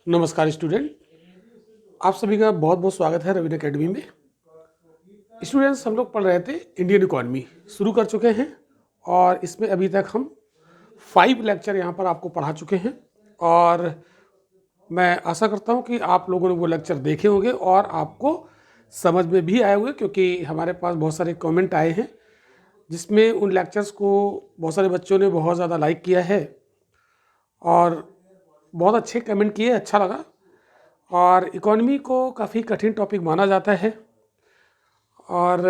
नमस्कार स्टूडेंट, आप सभी का बहुत बहुत स्वागत है रवीन एकेडमी में। स्टूडेंट्स, हम लोग पढ़ रहे थे इंडियन इकॉनमी, शुरू कर चुके हैं और इसमें अभी तक हम 5 लेक्चर यहाँ पर आपको पढ़ा चुके हैं और मैं आशा करता हूँ कि आप लोगों ने वो लेक्चर देखे होंगे और आपको समझ में भी आए होंगे, क्योंकि हमारे पास बहुत सारे कमेंट आए हैं जिसमें उन लेक्चर्स को बहुत सारे बच्चों ने बहुत ज़्यादा लाइक किया है और बहुत अच्छे कमेंट किए, अच्छा लगा। और इकॉनमी को काफ़ी कठिन टॉपिक माना जाता है और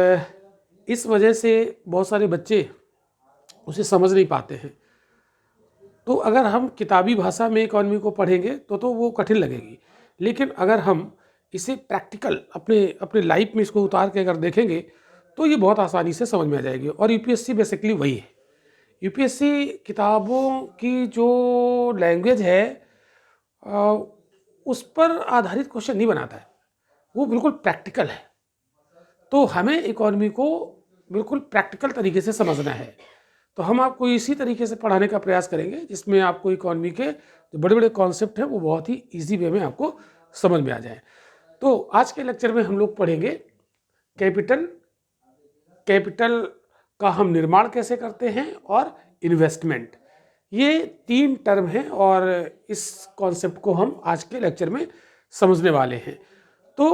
इस वजह से बहुत सारे बच्चे उसे समझ नहीं पाते हैं। तो अगर हम किताबी भाषा में इकॉनमी को पढ़ेंगे तो वो कठिन लगेगी, लेकिन अगर हम इसे प्रैक्टिकल अपने अपने लाइफ में इसको उतार के अगर देखेंगे तो ये बहुत आसानी से समझ में आ जाएगी। और यूपीएससी बेसिकली वही है। यूपीएससी किताबों की जो लैंग्वेज है उस पर आधारित क्वेश्चन नहीं बनाता है, वो बिल्कुल प्रैक्टिकल है। तो हमें इकॉनमी को बिल्कुल प्रैक्टिकल तरीके से समझना है। तो हम आपको इसी तरीके से पढ़ाने का प्रयास करेंगे जिसमें आपको इकॉनमी के जो बड़े बड़े कॉन्सेप्ट हैं वो बहुत ही ईजी वे में आपको समझ में आ जाए। तो आज के लेक्चर में हम लोग पढ़ेंगे कैपिटल, कैपिटल का हम निर्माण कैसे करते हैं और इन्वेस्टमेंट। ये 3 टर्म हैं और इस कॉन्सेप्ट को हम आज के लेक्चर में समझने वाले हैं। तो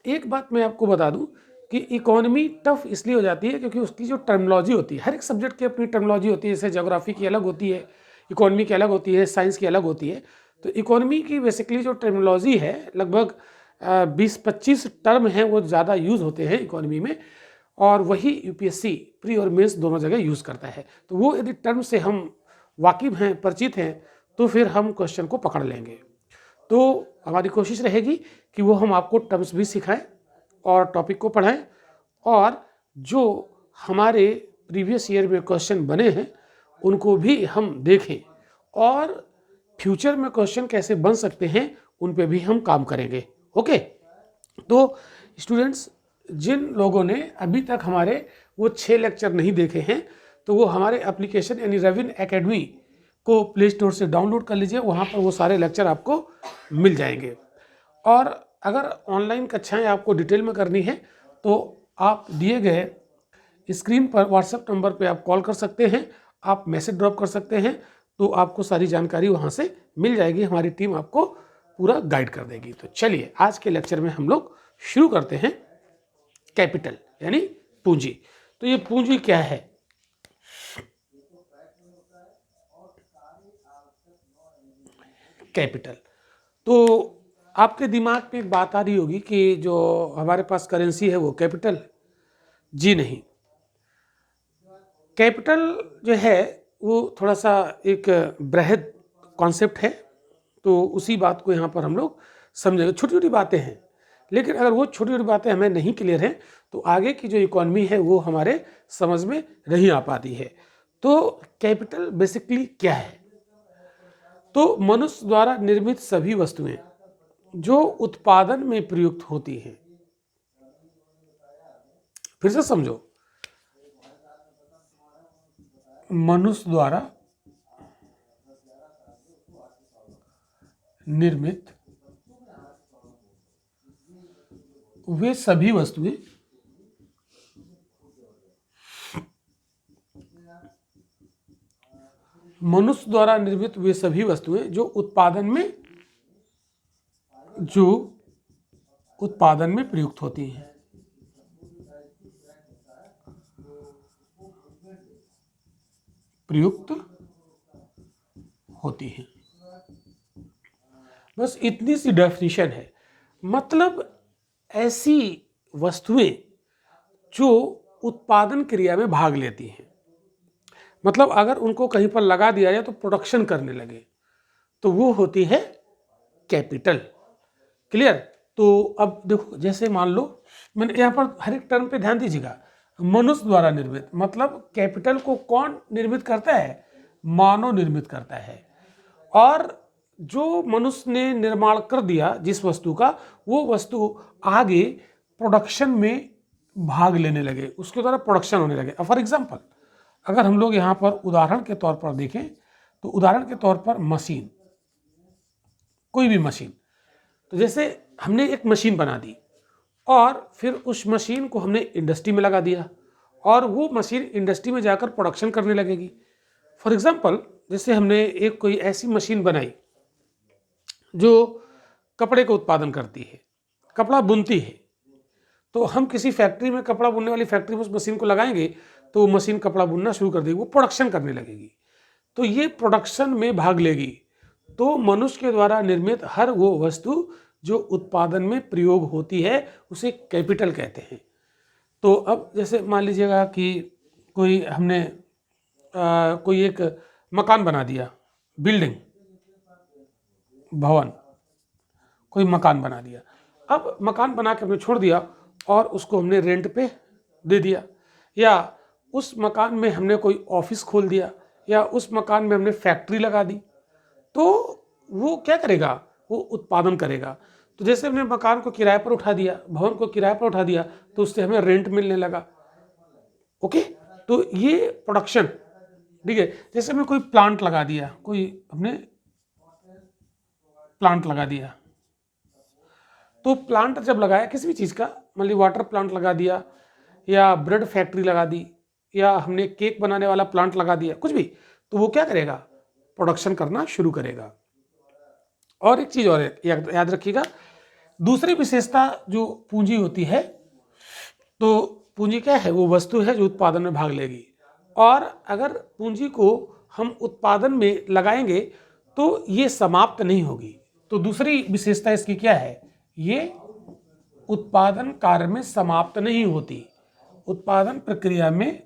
एक बात मैं आपको बता दूं कि इकोनॉमी टफ इसलिए हो जाती है क्योंकि उसकी जो टर्मिनोलॉजी होती है, हर एक सब्जेक्ट की अपनी टर्मिनोलॉजी होती है। जैसे ज्योग्राफी की अलग होती है, इकोनॉमी की अलग होती है, साइंस की अलग होती है। तो इकोनॉमी की बेसिकली जो टर्मिनोलॉजी है, लगभग 20-25 टर्म हैं वो ज़्यादा यूज़ होते हैं इकोनॉमी में, और वही यूपीएससी प्री और मेंस दोनों जगह यूज़ करता है। तो वो यदि टर्म से हम वाकिफ़ हैं, परिचित हैं, तो फिर हम क्वेश्चन को पकड़ लेंगे। तो हमारी कोशिश रहेगी कि वो हम आपको टर्म्स भी सिखाएं और टॉपिक को पढ़ाएं, और जो हमारे प्रीवियस ईयर में क्वेश्चन बने हैं उनको भी हम देखें और फ्यूचर में क्वेश्चन कैसे बन सकते हैं उन पे भी हम काम करेंगे। ओके, तो स्टूडेंट्स, जिन लोगों ने अभी तक हमारे वो 6 लेक्चर नहीं देखे हैं तो वो हमारे एप्लीकेशन यानी रवीन एकेडमी को प्ले स्टोर से डाउनलोड कर लीजिए। वहाँ पर वो सारे लेक्चर आपको मिल जाएंगे। और अगर ऑनलाइन कक्षाएं आपको डिटेल में करनी है तो आप दिए गए स्क्रीन पर व्हाट्सएप नंबर पे आप कॉल कर सकते हैं, आप मैसेज ड्रॉप कर सकते हैं, तो आपको सारी जानकारी वहाँ से मिल जाएगी। हमारी टीम आपको पूरा गाइड कर देगी। तो चलिए आज के लेक्चर में हम लोग शुरू करते हैं। कैपिटल यानी पूंजी। तो ये पूंजी क्या है? कैपिटल। तो आपके दिमाग में एक बात आ रही होगी कि जो हमारे पास करेंसी है वो कैपिटल। जी नहीं, कैपिटल जो है वो थोड़ा सा एक बृहद कॉन्सेप्ट है। तो उसी बात को यहाँ पर हम लोग समझेंगे। छोटी छोटी बातें हैं, लेकिन अगर वो छोटी छोटी बातें हमें नहीं क्लियर हैं तो आगे की जो इकोनॉमी है वो हमारे समझ में नहीं आ पाती है। तो कैपिटल बेसिकली क्या है? तो मनुष्य द्वारा निर्मित सभी वस्तुएं जो उत्पादन में प्रयुक्त होती हैं। फिर से समझो, मनुष्य द्वारा निर्मित वे सभी वस्तुएं मनुष्य द्वारा निर्मित वे सभी वस्तुएं जो उत्पादन में प्रयुक्त होती हैं। प्रयुक्त होती हैं। बस इतनी सी डेफिनेशन है। मतलब ऐसी वस्तुएं जो उत्पादन क्रिया में भाग लेती हैं। मतलब अगर उनको कहीं पर लगा दिया जाए तो प्रोडक्शन करने लगे, तो वो होती है कैपिटल। क्लियर? तो अब देखो, जैसे मान लो, मैंने यहाँ पर हर एक टर्म पे ध्यान दीजिएगा। मनुष्य द्वारा निर्मित, मतलब कैपिटल को कौन निर्मित करता है? मानव निर्मित करता है। और जो मनुष्य ने निर्माण कर दिया जिस वस्तु का, वो वस्तु आगे प्रोडक्शन में भाग लेने लगे, उसके द्वारा प्रोडक्शन होने लगे। फॉर एग्जाम्पल, अगर हम लोग यहाँ पर उदाहरण के तौर पर देखें तो उदाहरण के तौर पर मशीन, कोई भी मशीन। तो जैसे हमने एक मशीन बना दी और फिर उस मशीन को हमने इंडस्ट्री में लगा दिया और वो मशीन इंडस्ट्री में जाकर प्रोडक्शन करने लगेगी। फॉर एग्जांपल, जैसे हमने एक कोई ऐसी मशीन बनाई जो कपड़े का उत्पादन करती है, कपड़ा बुनती है, तो हम किसी फैक्ट्री में, कपड़ा बुनने वाली फैक्ट्री में उस मशीन को लगाएंगे तो वो मशीन कपड़ा बुनना शुरू कर देगी, वो प्रोडक्शन करने लगेगी। तो ये प्रोडक्शन में भाग लेगी। तो मनुष्य के द्वारा निर्मित हर वो वस्तु जो उत्पादन में प्रयोग होती है उसे कैपिटल कहते हैं। तो अब जैसे मान लीजिएगा कि कोई हमने कोई एक मकान बना दिया, बिल्डिंग, भवन, कोई मकान बना दिया। अब मकान बना के हमने छोड़ दिया और उसको हमने रेंट पे दे दिया, या उस मकान में हमने कोई ऑफिस खोल दिया, या उस मकान में हमने फैक्ट्री लगा दी। तो वो क्या करेगा, वो उत्पादन करेगा। तो जैसे हमने मकान को किराए पर उठा दिया, भवन को किराए पर उठा दिया, तो उससे हमें रेंट मिलने लगा। ओके, तो ये प्रोडक्शन, ठीक है। जैसे हमने कोई प्लांट लगा दिया, कोई हमने प्लांट लगा दिया, तो प्लांट जब लगाया किसी भी चीज़ का, मान ली वाटर प्लांट लगा दिया, या ब्रेड फैक्ट्री लगा दी, या हमने केक बनाने वाला प्लांट लगा दिया, कुछ भी, तो वो क्या करेगा, प्रोडक्शन करना शुरू करेगा। और एक चीज़ और याद रखिएगा, दूसरी विशेषता जो पूंजी होती है, तो पूंजी क्या है, वो वस्तु है जो उत्पादन में भाग लेगी। और अगर पूंजी को हम उत्पादन में लगाएंगे तो ये समाप्त नहीं होगी। तो दूसरी विशेषता इसकी क्या है, ये उत्पादन कार्य में समाप्त नहीं होती, उत्पादन प्रक्रिया में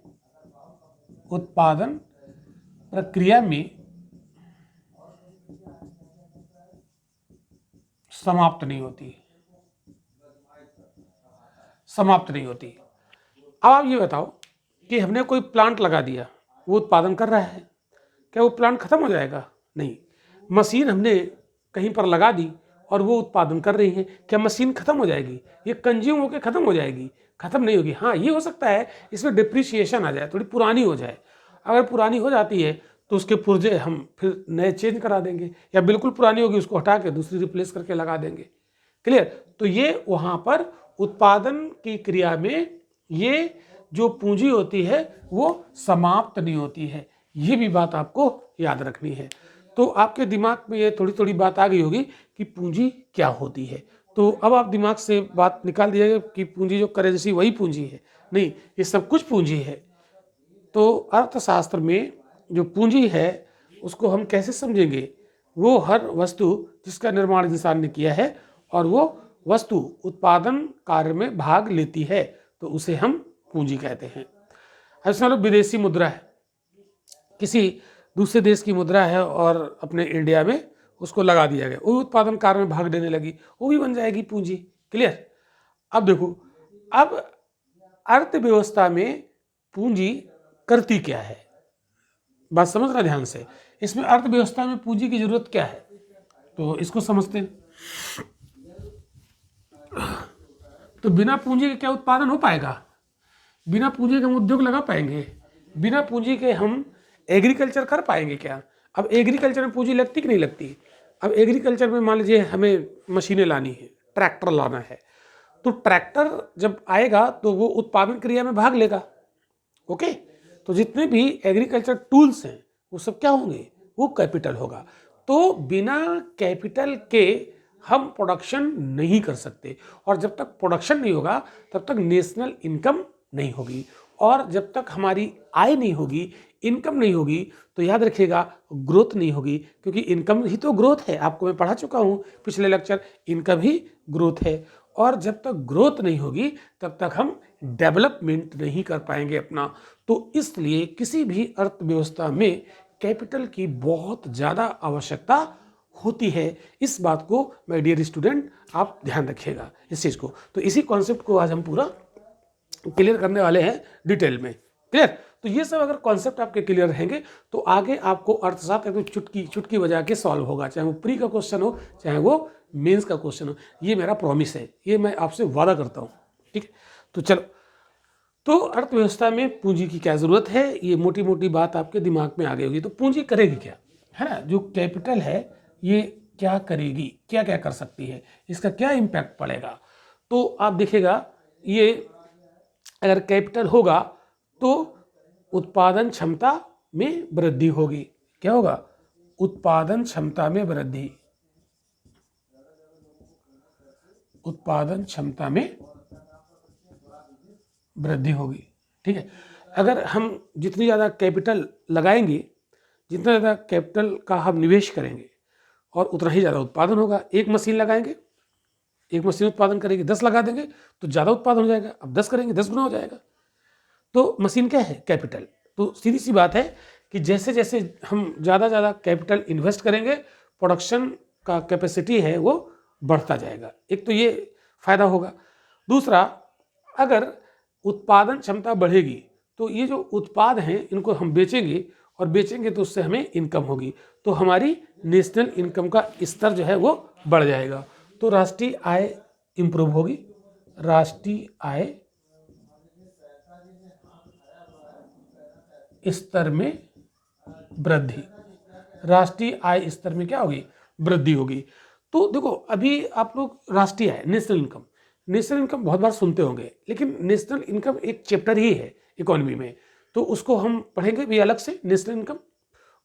समाप्त नहीं होती। अब आप ये बताओ कि हमने कोई प्लांट लगा दिया, वो उत्पादन कर रहा है, क्या वो प्लांट खत्म हो जाएगा? नहीं। मशीन हमने कहीं पर लगा दी और वो उत्पादन कर रही है, क्या मशीन खत्म हो जाएगी? ये कंज्यूम होकर खत्म हो जाएगी? खत्म नहीं होगी। हाँ, ये हो सकता है इसमें डिप्रिसिएशन आ जाए, थोड़ी पुरानी हो जाए। अगर पुरानी हो जाती है तो उसके पुर्जे हम फिर नए चेंज करा देंगे, या बिल्कुल पुरानी होगी उसको हटा के दूसरी रिप्लेस करके लगा देंगे। क्लियर? तो ये वहाँ पर उत्पादन की क्रिया में ये जो पूंजी होती है वो समाप्त नहीं होती है। ये भी बात आपको याद रखनी है। तो आपके दिमाग में ये थोड़ी थोड़ी बात आ गई होगी कि पूंजी क्या होती है। तो अब आप दिमाग से बात निकाल दीजिएगा कि पूंजी जो करेंसी वही पूंजी है, नहीं, ये सब कुछ पूंजी है। तो अर्थशास्त्र में जो पूंजी है उसको हम कैसे समझेंगे, वो हर वस्तु जिसका निर्माण इंसान ने किया है और वो वस्तु उत्पादन कार्य में भाग लेती है, तो उसे हम पूंजी कहते हैं। ऐसा लो विदेशी मुद्रा है, किसी दूसरे देश की मुद्रा है और अपने इंडिया में उसको लगा दिया गया, वो उत्पादन कार्य में भाग लेने लगी, वो भी बन जाएगी पूंजी। क्लियर? अब देखो, अब अर्थव्यवस्था में पूंजी करती क्या है, बात समझना ध्यान से। इसमें अर्थव्यवस्था में पूंजी की जरूरत क्या है, तो इसको समझते हैं। तो बिना पूंजी के क्या उत्पादन हो पाएगा? बिना पूंजी के हम उद्योग लगा पाएंगे? बिना पूंजी के हम एग्रीकल्चर कर पाएंगे क्या? अब एग्रीकल्चर में पूंजी लगती कि नहीं लगती? अब एग्रीकल्चर में मान लीजिए हमें मशीनें लानी है, ट्रैक्टर लाना है, तो ट्रैक्टर जब आएगा तो वो उत्पादन क्रिया में भाग लेगा। ओके, तो जितने भी एग्रीकल्चर टूल्स हैं वो सब क्या होंगे, वो कैपिटल होगा। तो बिना कैपिटल के हम प्रोडक्शन नहीं कर सकते, और जब तक प्रोडक्शन नहीं होगा तब तक नेशनल इनकम नहीं होगी, और जब तक हमारी आय नहीं होगी, इनकम नहीं होगी, तो याद रखिएगा ग्रोथ नहीं होगी, क्योंकि इनकम ही तो ग्रोथ है। आपको मैं पढ़ा चुका हूँ पिछले लेक्चर, इनकम ही ग्रोथ है, और जब तक ग्रोथ नहीं होगी तब तक हम डेवलपमेंट नहीं कर पाएंगे अपना। तो इसलिए किसी भी अर्थव्यवस्था में कैपिटल की बहुत ज़्यादा आवश्यकता होती है। इस बात को माय डियर स्टूडेंट आप ध्यान रखिएगा, इस चीज़ को। तो इसी कॉन्सेप्ट को आज हम पूरा क्लियर करने वाले हैं डिटेल में। क्लियर? तो ये सब अगर कॉन्सेप्ट आपके क्लियर रहेंगे तो आगे आपको अर्थशास्त्र एकदम चुटकी बजा के सॉल्व होगा, चाहे वो प्री का क्वेश्चन हो चाहे वो मेंस का क्वेश्चन हो। ये मेरा प्रॉमिस है, ये मैं आपसे वादा करता हूँ। ठीक है, तो चलो, तो अर्थव्यवस्था में पूंजी की क्या ज़रूरत है, ये मोटी मोटी बात आपके दिमाग में आ गई होगी। तो पूंजी करेगी क्या, है ना? जो कैपिटल है ये क्या करेगी, क्या क्या कर सकती है, इसका क्या इम्पैक्ट पड़ेगा। तो आप देखिएगा, ये अगर कैपिटल होगा तो उत्पादन क्षमता में वृद्धि होगी। क्या होगा? उत्पादन क्षमता में वृद्धि, उत्पादन क्षमता में वृद्धि होगी। ठीक है, अगर हम जितनी ज़्यादा कैपिटल लगाएंगे, जितना ज़्यादा कैपिटल का हम निवेश करेंगे और उतना ही ज़्यादा उत्पादन होगा। एक मशीन लगाएंगे, एक मशीन उत्पादन करेगी, 10 लगा देंगे तो ज़्यादा उत्पादन हो जाएगा। अब 10 करेंगे 10 गुना हो जाएगा। तो मशीन क्या है? कैपिटल। तो सीधी सी बात है कि जैसे जैसे हम ज़्यादा कैपिटल इन्वेस्ट करेंगे, प्रोडक्शन का कैपेसिटी है वो बढ़ता जाएगा। एक तो ये फायदा होगा। दूसरा, अगर उत्पादन क्षमता बढ़ेगी तो ये जो उत्पाद हैं इनको हम बेचेंगे, और बेचेंगे तो उससे हमें इनकम होगी, तो हमारी नेशनल इनकम का स्तर जो है वो बढ़ जाएगा। तो राष्ट्रीय आय इंप्रूव होगी, राष्ट्रीय आय स्तर में वृद्धि, राष्ट्रीय आय स्तर में क्या होगी? वृद्धि होगी। तो देखो, अभी आप लोग राष्ट्रीय आय, नेशनल इनकम, नेशनल इनकम बहुत बार सुनते होंगे, लेकिन नेशनल इनकम एक चैप्टर ही है इकोनॉमी में, तो उसको हम पढ़ेंगे भी अलग से। नेशनल इनकम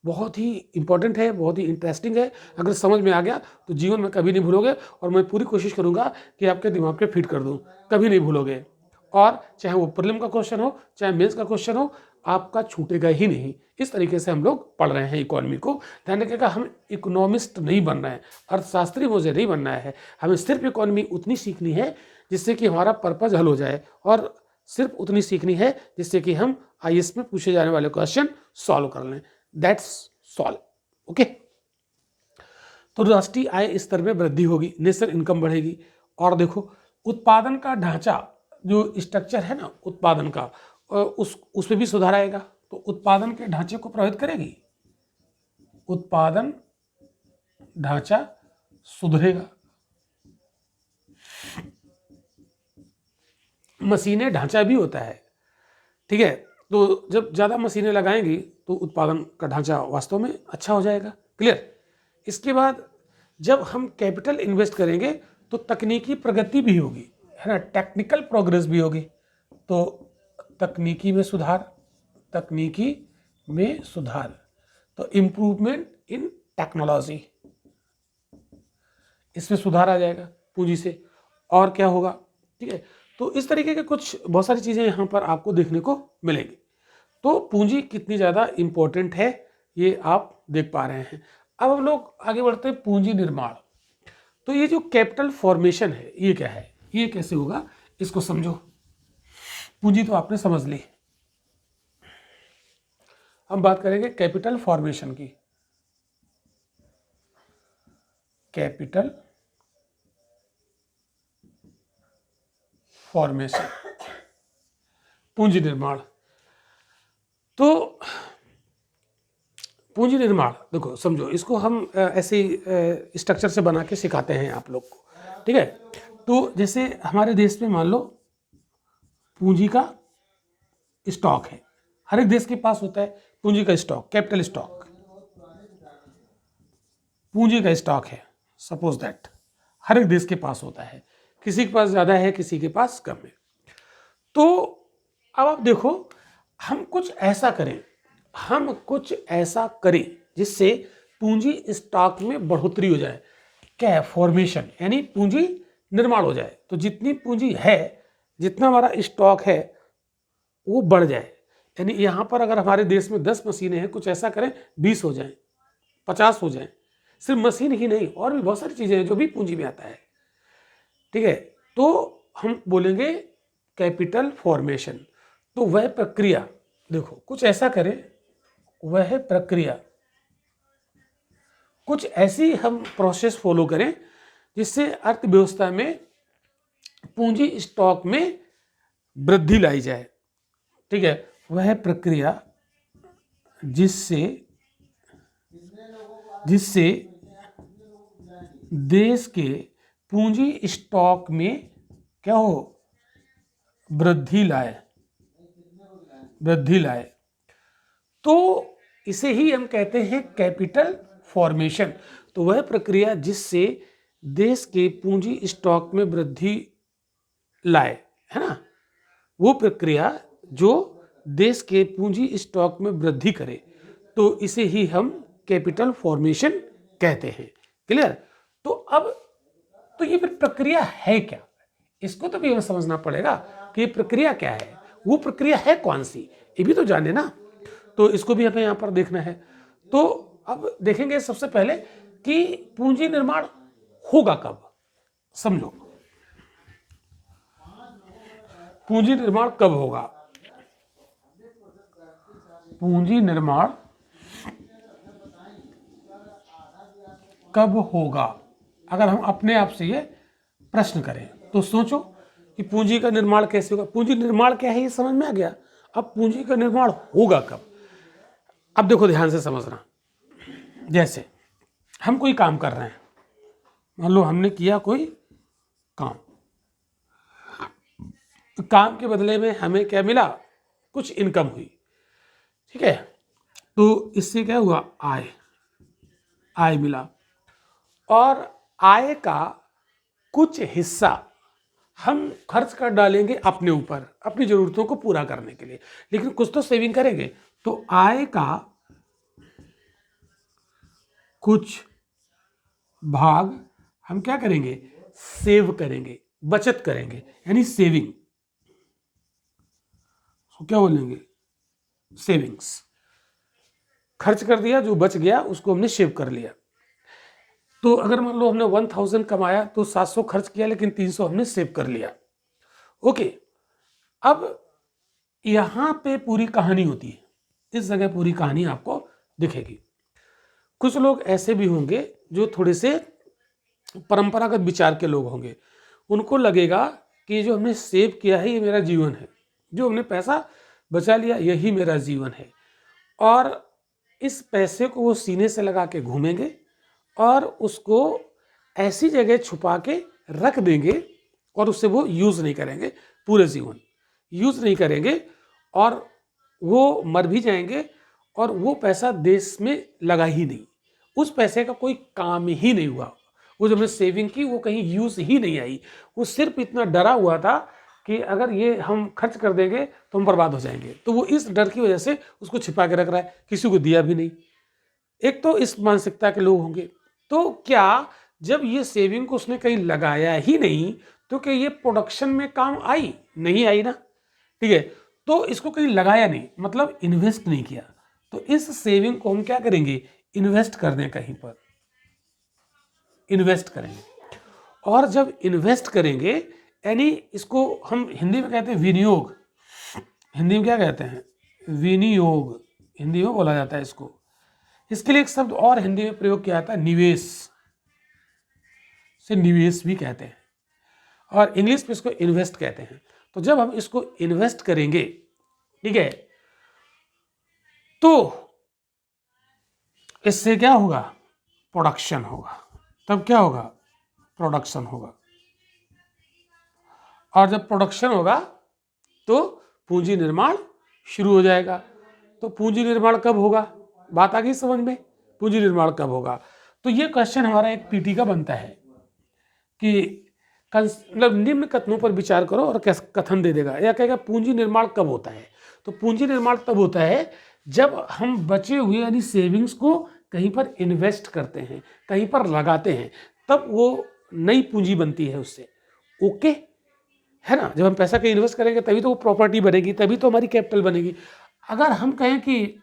बहुत ही इंपॉर्टेंट है, बहुत ही इंटरेस्टिंग है। अगर समझ में आ गया तो जीवन में कभी नहीं भूलोगे, और मैं पूरी कोशिश करूंगा कि आपके दिमाग पे फिट कर दूं, कभी नहीं भूलोगे। और चाहे वो प्रीलिम का क्वेश्चन हो, चाहे मेंस का क्वेश्चन हो, आपका छूटेगा ही नहीं। इस तरीके से हम लोग पढ़ रहे हैं इकोनॉमी को। ध्यान रखिएगा, हम इकोनॉमिस्ट नहीं बनना है, अर्थशास्त्री मुझे नहीं बनना है। हमें सिर्फ इकोनॉमी उतनी सीखनी है जिससे कि हमारा पर्पज हल हो जाए, और सिर्फ उतनी सीखनी है जिससे कि हम आईएएस में पूछे जाने वाले क्वेश्चन सॉल्व कर लें। That's solve. ओके, तो राष्ट्रीय आय स्तर में वृद्धि होगी, नेशनल इनकम बढ़ेगी। और देखो, उत्पादन का ढांचा, जो स्ट्रक्चर है ना उत्पादन का, उसमें भी सुधार आएगा। तो उत्पादन के ढांचे को प्रभावित करेगी, उत्पादन ढांचा सुधरेगा। मशीनें ढांचा भी होता है, ठीक है। तो जब ज़्यादा मशीनें लगाएंगी तो उत्पादन का ढांचा वास्तव में अच्छा हो जाएगा। क्लियर? इसके बाद जब हम कैपिटल इन्वेस्ट करेंगे तो तकनीकी प्रगति भी होगी, है ना, टेक्निकल प्रोग्रेस भी होगी। तो तकनीकी में सुधार, तकनीकी में सुधार, तो इम्प्रूवमेंट इन टेक्नोलॉजी, इसमें सुधार आ जाएगा पूंजी से। और क्या होगा? ठीक है, तो इस तरीके के कुछ बहुत सारी चीज़ें यहाँ पर आपको देखने को मिलेंगी। तो पूंजी कितनी ज़्यादा इम्पोर्टेंट है ये आप देख पा रहे हैं। अब हम लोग आगे बढ़ते हैं, पूंजी निर्माण। तो ये जो कैपिटल फॉर्मेशन है ये क्या है, ये कैसे होगा, इसको समझो। पूंजी तो आपने समझ ली, हम बात करेंगे कैपिटल फॉर्मेशन की। कैपिटल फॉर्मेशन, पूंजी निर्माण। तो पूंजी निर्माण देखो समझो, इसको हम ऐसे स्ट्रक्चर से बना के सिखाते हैं आप लोग को, ठीक है। तो जैसे हमारे देश में मान लो पूंजी का स्टॉक है, हर एक देश के पास होता है पूंजी का स्टॉक, कैपिटल स्टॉक, पूंजी का स्टॉक है। सपोज दैट हर एक देश के पास होता है, किसी के पास ज़्यादा है, किसी के पास कम है। तो अब आप देखो, हम कुछ ऐसा करें, हम कुछ ऐसा करें जिससे पूंजी स्टॉक में बढ़ोतरी हो जाए। क्या है? फॉर्मेशन, यानी पूंजी निर्माण हो जाए। तो जितनी पूंजी है, जितना हमारा स्टॉक है वो बढ़ जाए। यानी यहाँ पर अगर हमारे देश में 10 मशीनें हैं, कुछ ऐसा करें 20 हो जाएं, 50 हो जाएं। सिर्फ मशीन ही नहीं, और भी बहुत सारी चीज़ें हैं जो भी पूंजी में आता है, ठीक है। तो हम बोलेंगे कैपिटल फॉर्मेशन। तो वह प्रक्रिया, देखो कुछ ऐसा करें, वह प्रक्रिया, कुछ ऐसी हम प्रोसेस फॉलो करें जिससे अर्थव्यवस्था में पूंजी स्टॉक में वृद्धि लाई जाए, ठीक है। वह प्रक्रिया जिससे जिससे देश के पूंजी स्टॉक में क्या हो? वृद्धि लाए, वृद्धि लाए। तो इसे ही हम कहते हैं कैपिटल फॉर्मेशन। तो तो वह प्रक्रिया जिससे देश के पूंजी स्टॉक में वृद्धि लाए, है ना, वो प्रक्रिया जो देश के पूंजी स्टॉक में वृद्धि करे, तो इसे ही हम कैपिटल फॉर्मेशन कहते हैं। क्लियर? तो अब तो ये फिर प्रक्रिया है क्या, इसको तो भी हमें समझना पड़ेगा कि ये प्रक्रिया क्या है, वो प्रक्रिया है कौन सी, ये भी तो जाने ना। तो इसको भी हमें यहाँ पर देखना है। तो अब देखेंगे सबसे पहले कि पूंजी निर्माण होगा कब। समझो, पूंजी निर्माण कब होगा। पूंजी निर्माण कब होगा, अगर हम अपने आप से ये प्रश्न करें तो सोचो कि पूंजी का निर्माण कैसे होगा। पूंजी निर्माण क्या है ये समझ में आ गया। अब पूंजी का निर्माण होगा कब। अब देखो ध्यान से समझना, जैसे हम कोई काम कर रहे हैं, मान लो हमने किया कोई काम, तो काम के बदले में हमें क्या मिला, कुछ इनकम हुई, ठीक है। तो इससे क्या हुआ, आय मिला, और आय का कुछ हिस्सा हम खर्च कर डालेंगे अपने ऊपर, अपनी जरूरतों को पूरा करने के लिए, लेकिन कुछ तो सेविंग करेंगे। तो आय का कुछ भाग हम क्या करेंगे, सेव करेंगे, बचत करेंगे, यानी सेविंग, तो क्या बोलेंगे, सेविंग्स। खर्च कर दिया, जो बच गया उसको हमने सेव कर लिया। तो अगर मान लो हमने 1000 कमाया तो 700 खर्च किया, लेकिन 300 हमने सेव कर लिया। ओके, अब यहां पे पूरी कहानी होती है, इस जगह पूरी कहानी आपको दिखेगी। कुछ लोग ऐसे भी होंगे जो थोड़े से परंपरागत विचार के लोग होंगे, उनको लगेगा कि जो हमने सेव किया है ये मेरा जीवन है, जो हमने पैसा बचा लिया यही मेरा जीवन है, और इस पैसे को वो सीने से लगा के घूमेंगे और उसको ऐसी जगह छुपा के रख देंगे और उससे वो यूज़ नहीं करेंगे, पूरे जीवन यूज़ नहीं करेंगे, और वो मर भी जाएंगे और वो पैसा देश में लगा ही नहीं, उस पैसे का कोई काम ही नहीं हुआ, वो जो हमने सेविंग की वो कहीं यूज़ ही नहीं आई। वो सिर्फ इतना डरा हुआ था कि अगर ये हम खर्च कर देंगे तो हम बर्बाद हो जाएंगे, तो वो इस डर की वजह से उसको छिपा के रख रहा है, किसी को दिया भी नहीं। एक तो इस मानसिकता के लोग होंगे। तो क्या जब ये सेविंग को उसने कहीं लगाया ही नहीं तो क्या ये प्रोडक्शन में काम आई, नहीं आई ना, ठीक है। तो इसको कहीं लगाया नहीं, मतलब इन्वेस्ट नहीं किया, तो इस सेविंग को हम क्या करेंगे, इन्वेस्ट कर दें, कहीं पर इन्वेस्ट करेंगे। और जब इन्वेस्ट करेंगे, यानी इसको हम हिंदी में कहते हैं विनियोग, हिंदी में क्या कहते हैं, विनियोग, हिंदी में बोला जाता है इसको। इसके लिए एक शब्द और हिंदी में प्रयोग किया जाता है, निवेश, से निवेश भी कहते हैं, और इंग्लिश में इसको इन्वेस्ट कहते हैं। तो जब हम इसको इन्वेस्ट करेंगे, ठीक है, तो इससे क्या होगा, प्रोडक्शन होगा। तब क्या होगा, प्रोडक्शन होगा, और जब प्रोडक्शन होगा तो पूंजी निर्माण शुरू हो जाएगा। तो पूंजी निर्माण कब होगा, बात आ गई समझ में, पूंजी निर्माण कब होगा। तो ये क्वेश्चन हमारा एक पीटी का बनता है कि मतलब निम्न कथनों पर विचार करो और कथन दे देगा, या कहेगा पूंजी निर्माण कब होता है। तो पूंजी निर्माण तब होता है जब हम बचे हुए यानी सेविंग्स को कहीं पर इन्वेस्ट करते हैं, कहीं पर लगाते हैं, तब वो नई पूंजी बनती है उससे। ओके, है ना, जब हम पैसा कहीं इन्वेस्ट करेंगे तभी तो वो प्रॉपर्टी बनेगी, तभी तो हमारी कैपिटल बनेगी। अगर हम कहें कि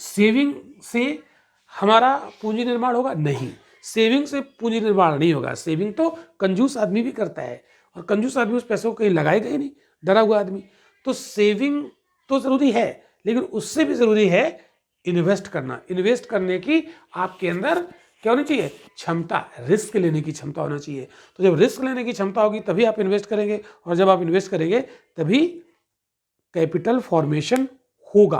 सेविंग से हमारा पूंजी निर्माण होगा, नहीं, सेविंग से पूंजी निर्माण नहीं होगा। सेविंग तो कंजूस आदमी भी करता है, और कंजूस आदमी उस पैसे को कहीं लगाएगा ही नहीं, डरा हुआ आदमी। तो सेविंग तो जरूरी है, लेकिन उससे भी जरूरी है इन्वेस्ट करना। इन्वेस्ट करने की आपके अंदर क्या होनी चाहिए, क्षमता, रिस्क लेने की क्षमता होना चाहिए। तो जब रिस्क लेने की क्षमता होगी तभी आप इन्वेस्ट करेंगे, और जब आप इन्वेस्ट करेंगे तभी कैपिटल फॉर्मेशन होगा।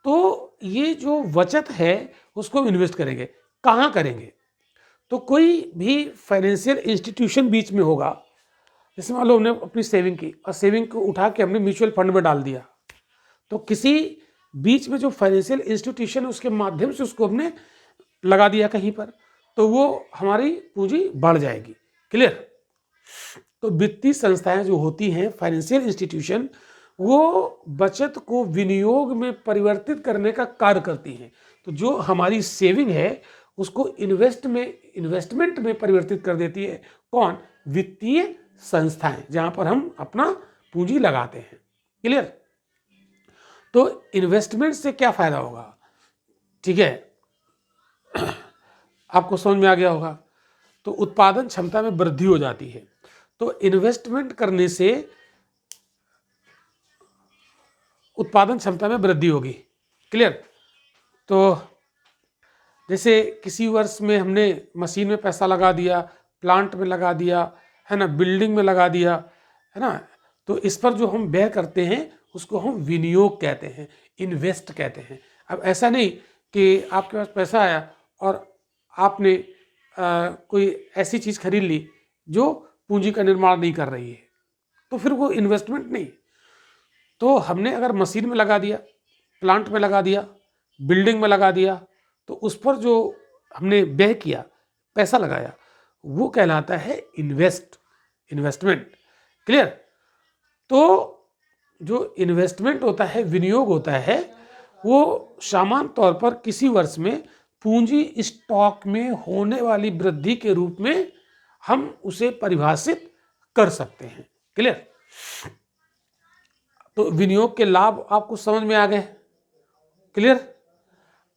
तो ये जो बचत है उसको इन्वेस्ट करेंगे, कहाँ करेंगे, तो कोई भी फाइनेंशियल इंस्टीट्यूशन बीच में होगा। जैसे मान लो हमने अपनी सेविंग की और सेविंग को उठा के हमने म्यूचुअल फंड में डाल दिया, तो किसी बीच में जो फाइनेंशियल इंस्टीट्यूशन है उसके माध्यम से उसको हमने लगा दिया कहीं पर, तो वो हमारी पूंजी बढ़ जाएगी। क्लियर? तो वित्तीय संस्थाएं जो होती हैं, फाइनेंशियल इंस्टीट्यूशन, वो बचत को विनियोग में परिवर्तित करने का कार्य करती हैं। तो जो हमारी सेविंग है उसको इन्वेस्टमेंट में परिवर्तित कर देती है। कौन? वित्तीय संस्थाएं, जहां पर हम अपना पूंजी लगाते हैं। क्लियर? तो इन्वेस्टमेंट से क्या फायदा होगा? ठीक है, आपको समझ में आ गया होगा। तो उत्पादन क्षमता में वृद्धि हो जाती है। तो इन्वेस्टमेंट करने से उत्पादन क्षमता में वृद्धि होगी। क्लियर? तो जैसे किसी वर्ष में हमने मशीन में पैसा लगा दिया, प्लांट में लगा दिया, है ना, बिल्डिंग में लगा दिया, है ना, तो इस पर जो हम व्यय करते हैं उसको हम विनियोग कहते हैं, इन्वेस्ट कहते हैं। अब ऐसा नहीं कि आपके पास पैसा आया और आपने कोई ऐसी चीज़ खरीद ली जो पूंजी का निर्माण नहीं कर रही है, तो फिर वो इन्वेस्टमेंट नहीं। तो हमने अगर मशीन में लगा दिया, प्लांट में लगा दिया, बिल्डिंग में लगा दिया, तो उस पर जो हमने व्यय किया, पैसा लगाया, वो कहलाता है इन्वेस्टमेंट। क्लियर? तो जो इन्वेस्टमेंट होता है, विनियोग होता है, वो सामान्य तौर पर किसी वर्ष में पूंजी स्टॉक में होने वाली वृद्धि के रूप में हम उसे परिभाषित कर सकते हैं। क्लियर? तो विनियोग के लाभ आपको समझ में आ गए। क्लियर?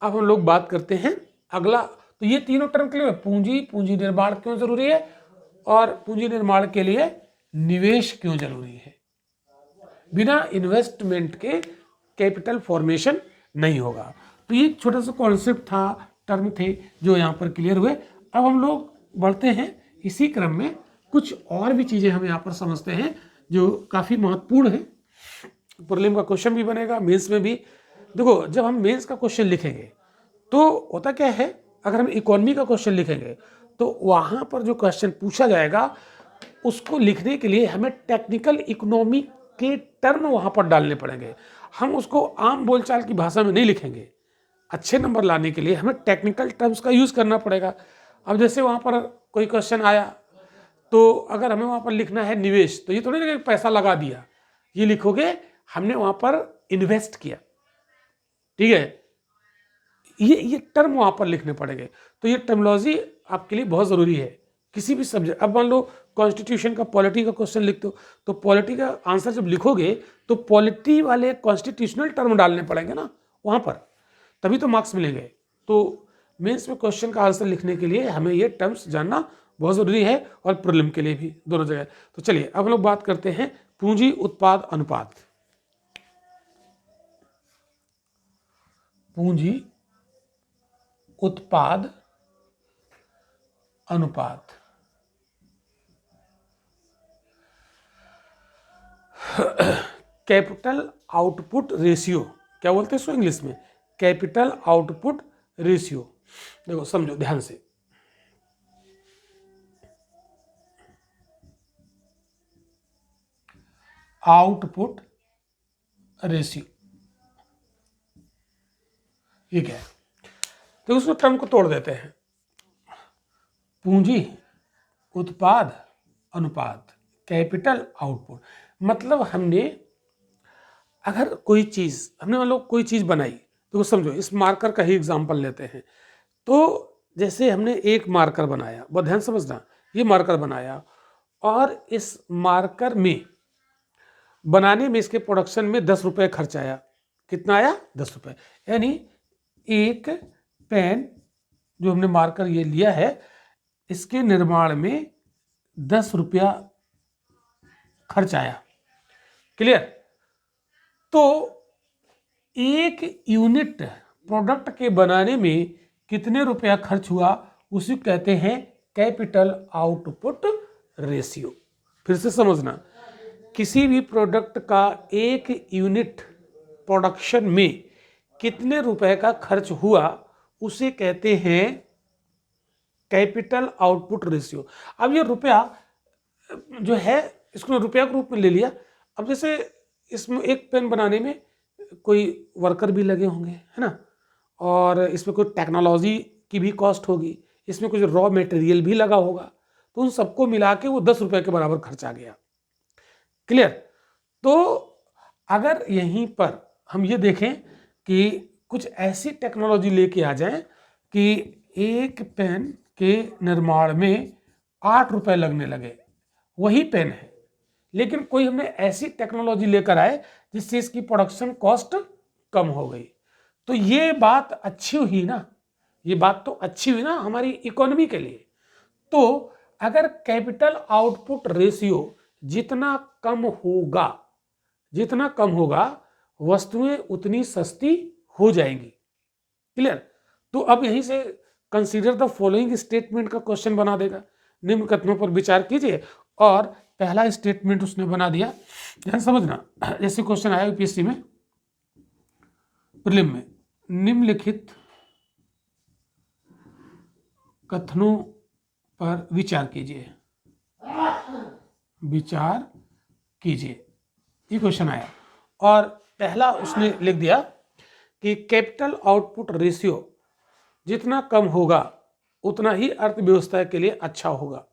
अब हम लोग बात करते हैं अगला। तो ये तीनों टर्म क्लियर है। पूंजी निर्माण क्यों जरूरी है, और पूंजी निर्माण के लिए निवेश क्यों जरूरी है। बिना इन्वेस्टमेंट के कैपिटल फॉर्मेशन नहीं होगा। तो ये छोटा सा कॉन्सेप्ट था, टर्म थे जो यहाँ पर क्लियर हुए। अब हम लोग बढ़ते हैं इसी क्रम में, कुछ और भी चीज़ें हम यहाँ पर समझते हैं जो काफ़ी महत्वपूर्ण है। प्रीलिम का क्वेश्चन भी बनेगा, मेंस में भी। देखो, जब हम मेंस का क्वेश्चन लिखेंगे तो होता क्या है, अगर हम इकोनॉमी का क्वेश्चन लिखेंगे तो वहाँ पर जो क्वेश्चन पूछा जाएगा उसको लिखने के लिए हमें टेक्निकल इकोनॉमी के टर्म वहाँ पर डालने पड़ेंगे। हम उसको आम बोलचाल की भाषा में नहीं लिखेंगे। अच्छे नंबर लाने के लिए हमें टेक्निकल टर्म्स का यूज़ करना पड़ेगा। अब जैसे वहाँ पर कोई क्वेश्चन आया, तो अगर हमें वहाँ पर लिखना है निवेश, तो ये थोड़ी ना पैसा लगा दिया, ये लिखोगे हमने वहाँ पर इन्वेस्ट किया। ठीक है, ये टर्म वहाँ पर लिखने पड़ेंगे। तो ये टर्मिनोलॉजी आपके लिए बहुत ज़रूरी है किसी भी सब्जेक्ट। अब मान लो कॉन्स्टिट्यूशन का, पॉलिटी का क्वेश्चन लिखते हो, तो पॉलिटी का आंसर जब लिखोगे तो पॉलिटी वाले कॉन्स्टिट्यूशनल टर्म डालने पड़ेंगे ना वहाँ पर, तभी तो मार्क्स मिलेंगे। तो मेंस में क्वेश्चन का आंसर लिखने के लिए हमें ये टर्म्स जानना बहुत ज़रूरी है, और प्रीलिम के लिए भी, दोनों जगह। तो चलिए अब हम लोग बात करते हैं पूंजी उत्पाद अनुपात। पूंजी उत्पाद अनुपात। कैपिटल आउटपुट रेशियो, क्या बोलते हैं इसको इंग्लिश में? Capital output ratio. देखो समझो ध्यान से, आउटपुट रेशियो ये क्या है? तो उसको टर्म को तोड़ देते हैं। पूंजी उत्पाद अनुपात, कैपिटल आउटपुट, मतलब हमने अगर कोई चीज़, हमने मतलब कोई चीज़ बनाई, तो समझो इस मार्कर का ही एग्जांपल लेते हैं। तो जैसे हमने एक मार्कर बनाया, बहुत ध्यान समझना, ये मार्कर बनाया, और इस मार्कर में बनाने में, इसके प्रोडक्शन में 10 रुपये खर्च आया। कितना आया? 10 रुपये। यानी एक पेन जो हमने मार्कर ये लिया है, इसके निर्माण में 10 रुपया खर्च आया। क्लियर? तो एक यूनिट प्रोडक्ट के बनाने में कितने रुपया खर्च हुआ, उसे कहते हैं कैपिटल आउटपुट रेशियो। फिर से समझना, किसी भी प्रोडक्ट का एक यूनिट प्रोडक्शन में कितने रुपए का खर्च हुआ, उसे कहते हैं कैपिटल आउटपुट रेशियो। अब ये रुपया जो है, इसको रुपया के रूप में ले लिया। अब जैसे इसमें एक पेन बनाने में कोई वर्कर भी लगे होंगे, है ना, और इसमें कोई टेक्नोलॉजी की भी कॉस्ट होगी, इसमें कुछ रॉ मटेरियल भी लगा होगा, तो उन सबको मिला के वो 10 रुपए के बराबर खर्च आ गया। क्लियर? तो अगर यहीं पर हम ये देखें कि कुछ ऐसी टेक्नोलॉजी लेके आ जाएं कि एक पेन के निर्माण में 8 रुपए लगने लगे, वही पेन है, लेकिन कोई हमने ऐसी टेक्नोलॉजी लेकर आए जिससे इसकी प्रोडक्शन कॉस्ट कम हो गई, तो ये बात अच्छी हुई ना, ये बात तो अच्छी हुई ना हमारी इकोनॉमी के लिए। तो अगर कैपिटल आउटपुट रेशियो जितना कम होगा, जितना कम होगा, वस्तुएं उतनी सस्ती हो जाएंगी। क्लियर? तो अब यहीं से कंसीडर द फॉलोइंग स्टेटमेंट का क्वेश्चन बना देगा। निम्न कथनों पर विचार कीजिए, और पहला स्टेटमेंट उसने बना दिया। ध्यान समझना, जैसे क्वेश्चन आया यूपीएससी में प्रीलिम में, निम्नलिखित कथनों पर विचार कीजिए, विचार कीजिए, ये क्वेश्चन आया। और पहला उसने लिख दिया कि कैपिटल आउटपुट रेशियो जितना कम होगा उतना ही अर्थव्यवस्था के लिए अच्छा होगा।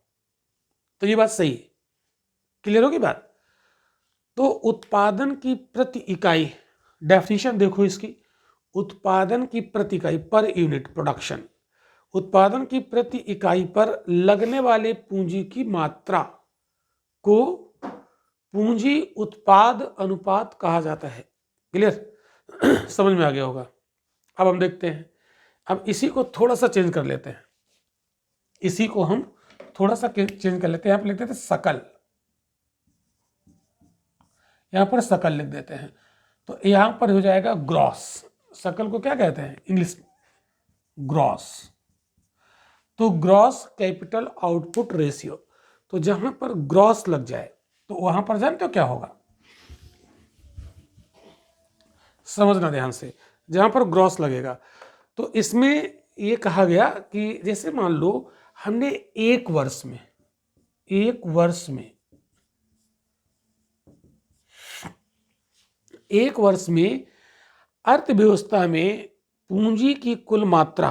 तो ये बात सही है। क्लियर होगी बात? तो उत्पादन की प्रति इकाई, डेफिनेशन देखो इसकी, उत्पादन की प्रति इकाई, पर यूनिट प्रोडक्शन, उत्पादन की प्रति इकाई पर लगने वाले पूंजी की मात्रा को पूंजी उत्पाद अनुपात कहा जाता है। क्लियर? समझ में आ गया होगा। अब हम देखते हैं, अब इसी को थोड़ा सा चेंज कर लेते हैं, इसी को हम थोड़ा सा चेंज कर लेते हैं। यहाँ पर लिख देते हैं सकल, यहाँ पर सकल लिख देते हैं, तो यहाँ पर हो जाएगा ग्रॉस। सकल को क्या कहते हैं इंग्लिश? ग्रॉस। तो ग्रॉस कैपिटल आउटपुट रेशियो, तो जहां पर ग्रॉस लग जाए तो वहां पर जानते हो क्या होगा? समझना ध्यान से, जहां पर ग्रॉस लगेगा तो इसमें ये कहा गया कि जैसे मान लो हमने एक वर्ष में अर्थव्यवस्था में पूंजी की कुल मात्रा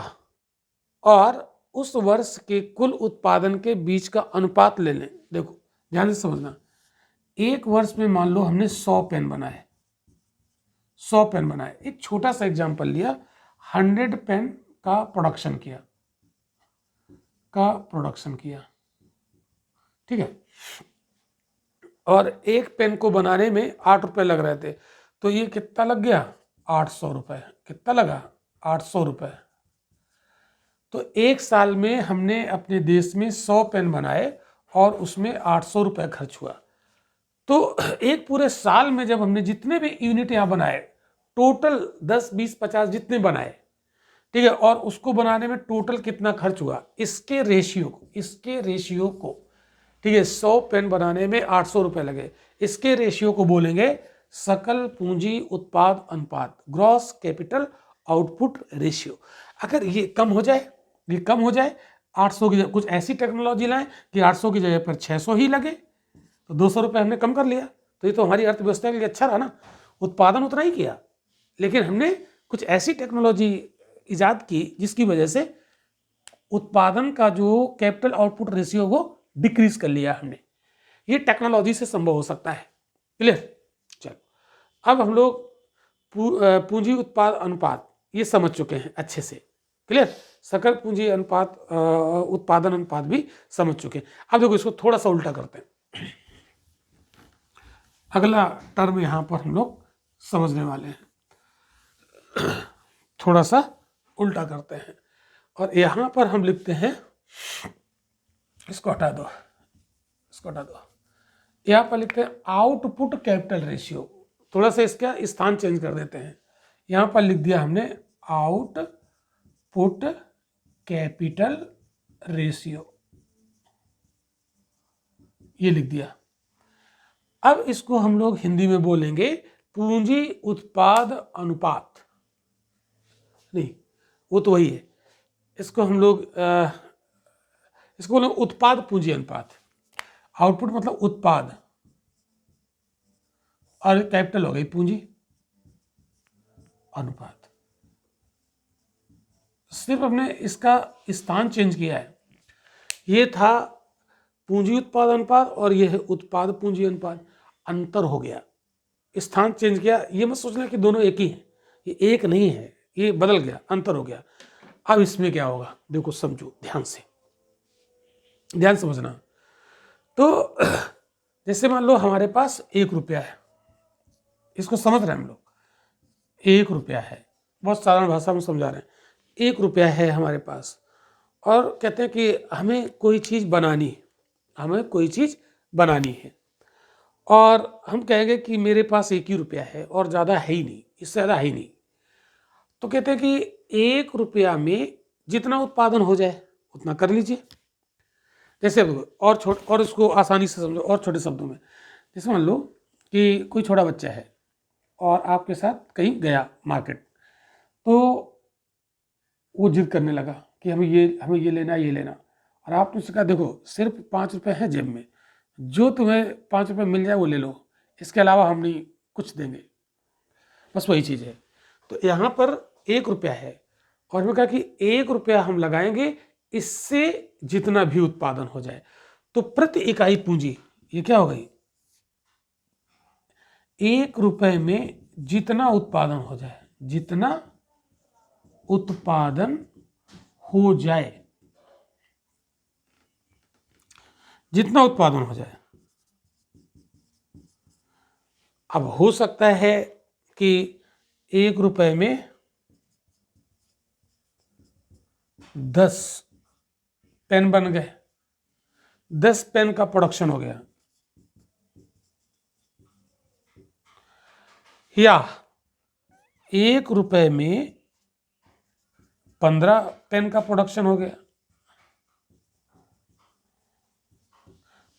और उस वर्ष के कुल उत्पादन के बीच का अनुपात ले लें। देखो ध्यान से समझना, एक वर्ष में मान लो हमने 100 पेन बनाए, 100 पेन बनाए, एक छोटा सा एग्जांपल लिया, 100 पेन का प्रोडक्शन किया, ठीक है, और एक पेन को बनाने में 8 रुपए लग रहे थे, तो ये कितना लग गया? 800 रुपए। कितना लगा? 800 रुपए। तो एक साल में हमने अपने देश में 100 पेन बनाए और उसमें 800 रुपए खर्च हुआ। तो एक पूरे साल में जब हमने जितने भी यूनिट यहाँ बनाए, टोटल 10, 20, 50 जितने बनाए, ठीक है, और उसको बनाने में टोटल कितना खर्च हुआ, इसके रेशियो को, ठीक है, 100 पेन बनाने में 800 रुपए लगे, इसके रेशियो को बोलेंगे सकल पूंजी उत्पाद अनुपात, ग्रॉस कैपिटल आउटपुट रेशियो। अगर ये कम हो जाए, 800 की जगह कुछ ऐसी टेक्नोलॉजी लाएं कि 800 की जगह पर 600 ही लगे, तो 200 रुपये हमने कम कर लिया, तो ये तो हमारी अर्थव्यवस्था के लिए अच्छा रहा ना। उत्पादन उतना ही किया, लेकिन हमने कुछ ऐसी टेक्नोलॉजी इजाद की जिसकी वजह से उत्पादन का जो कैपिटल आउटपुट रेशियो वो डिक्रीज कर लिया हमने। ये टेक्नोलॉजी से संभव हो सकता है। क्लियर? चलो, अब हम लोग पूंजी उत्पाद अनुपात ये समझ चुके हैं अच्छे से। क्लियर? सकल पूंजी अनुपात, उत्पादन अनुपात भी समझ चुके हैं। अब देखो इसको थोड़ा सा उल्टा करते हैं, अगला टर्म यहां पर हम लोग समझने वाले हैं, थोड़ा सा उल्टा करते हैं, और यहां पर हम लिखते हैं, इसको हटा दो, यहां पर लिखते हैं आउटपुट कैपिटल रेशियो। थोड़ा सा इसका स्थान चेंज कर देते हैं, यहां पर लिख दिया हमने आउटपुट कैपिटल रेशियो, ये लिख दिया। अब इसको हम लोग हिंदी में बोलेंगे पूंजी उत्पाद अनुपात, नहीं वो तो वही है, इसको हम लोग इसको बोलेंगे उत्पाद पूंजी अनुपात। आउटपुट मतलब उत्पाद और कैपिटल हो गई पूंजी अनुपात। सिर्फ हमने इसका स्थान चेंज किया है। ये था पूंजी उत्पाद अनुपात और ये है उत्पाद पूंजी अनुपात, अंतर हो गया, स्थान चेंज किया। ये मत सोचना कि दोनों एक ही हैं, ये एक नहीं है, ये बदल गया, अंतर हो गया। अब इसमें क्या होगा, देखो समझो ध्यान से, ध्यान समझना। तो जैसे मान लो हमारे पास 1 रुपया है, इसको समझ रहे हैं हम लोग, 1 रुपया है, बहुत साधारण भाषा में समझा रहे हैं। 1 रुपया है हमारे पास और कहते हैं कि हमें कोई चीज़ बनानी है, हमें कोई चीज़ बनानी है और हम कहेंगे कि मेरे पास 1 ही रुपया है और ज़्यादा है ही नहीं, इससे ज़्यादा है ही नहीं। तो कहते हैं कि 1 रुपया में जितना उत्पादन हो जाए उतना कर लीजिए। जैसे और इसको आसानी से समझो और छोटे शब्दों में, जैसे मान लो कि कोई छोटा बच्चा है और आपके साथ कहीं गया मार्केट, तो वो जिद करने लगा कि हमें ये लेना, ये लेना, और आपने उससे कहा देखो सिर्फ 5 रुपये हैं जेब में, जो तुम्हें 5 रुपये मिल जाए वो ले लो, इसके अलावा हम नहीं कुछ देंगे, बस वही चीज़ है। तो यहाँ पर 1 रुपया है और हमें कहा कि 1 रुपया हम लगाएंगे, इससे जितना भी उत्पादन हो जाए। तो प्रति इकाई पूंजी ये क्या हो गई, 1 रुपये में जितना उत्पादन हो जाए, जितना उत्पादन हो जाए, जितना उत्पादन हो जाए। अब हो सकता है कि 1 रुपये में 10 पेन बन गए, 10 पेन का प्रोडक्शन हो गया, या 1 रुपये में 15 पेन का प्रोडक्शन हो गया,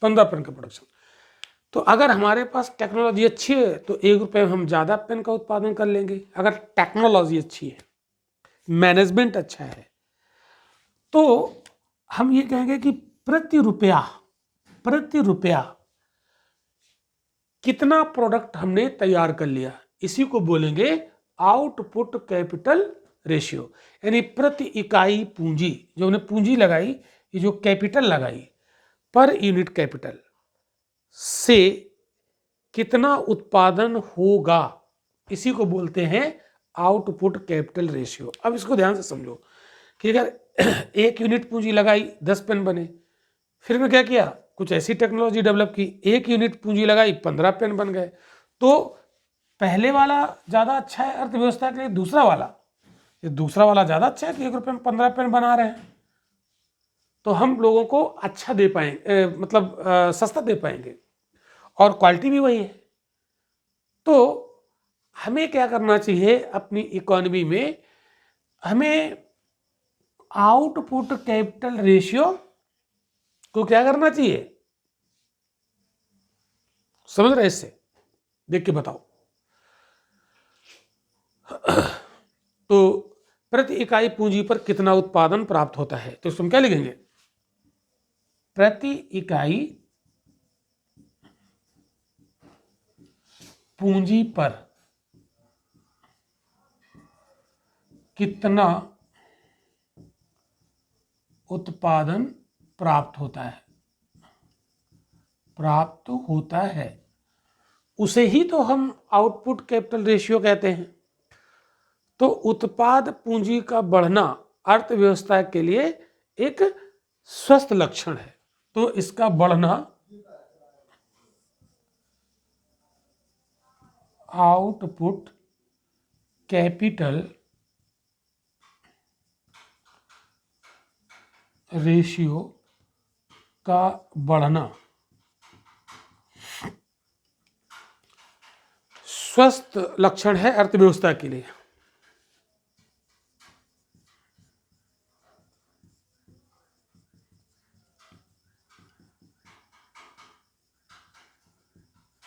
15 पेन का प्रोडक्शन। तो अगर हमारे पास टेक्नोलॉजी अच्छी है तो 1 रुपये में हम ज़्यादा पेन का उत्पादन कर लेंगे। अगर टेक्नोलॉजी अच्छी है, मैनेजमेंट अच्छा है, तो हम ये कहेंगे कि प्रति रुपया कितना प्रोडक्ट हमने तैयार कर लिया, इसी को बोलेंगे आउटपुट कैपिटल रेशियो। यानी प्रति इकाई पूंजी, जो हमने पूंजी लगाई, ये जो कैपिटल लगाई पर यूनिट कैपिटल से कितना उत्पादन होगा, इसी को बोलते हैं आउटपुट कैपिटल रेशियो। अब इसको ध्यान से समझो कि अगर 1 यूनिट पूंजी लगाई 10 पेन बने, फिर मैं क्या किया, कुछ ऐसी टेक्नोलॉजी डेवलप की, 1 यूनिट पूंजी लगाई 15 पेन बन गए। तो पहले वाला ज़्यादा अच्छा है अर्थव्यवस्था के लिए, दूसरा वाला ज़्यादा अच्छा है कि 1 रुपये में 15 पेन बना रहे हैं, तो हम लोगों को अच्छा दे पाएंगे, मतलब सस्ता दे पाएंगे और क्वालिटी भी वही है। तो हमें क्या करना चाहिए अपनी इकोनॉमी में, हमें आउटपुट कैपिटल रेशियो को क्या करना चाहिए, समझ रहे, इससे देख के बताओ। तो प्रति इकाई पूंजी पर कितना उत्पादन प्राप्त होता है, तो इसमें क्या लिखेंगे, प्रति इकाई पूंजी पर कितना उत्पादन प्राप्त होता है, उसे ही तो हम आउटपुट कैपिटल रेशियो कहते हैं। तो उत्पाद पूंजी का बढ़ना अर्थव्यवस्था के लिए एक स्वस्थ लक्षण है, तो इसका बढ़ना आउटपुट कैपिटल रेशियो का बढ़ना स्वस्थ लक्षण है अर्थव्यवस्था के लिए।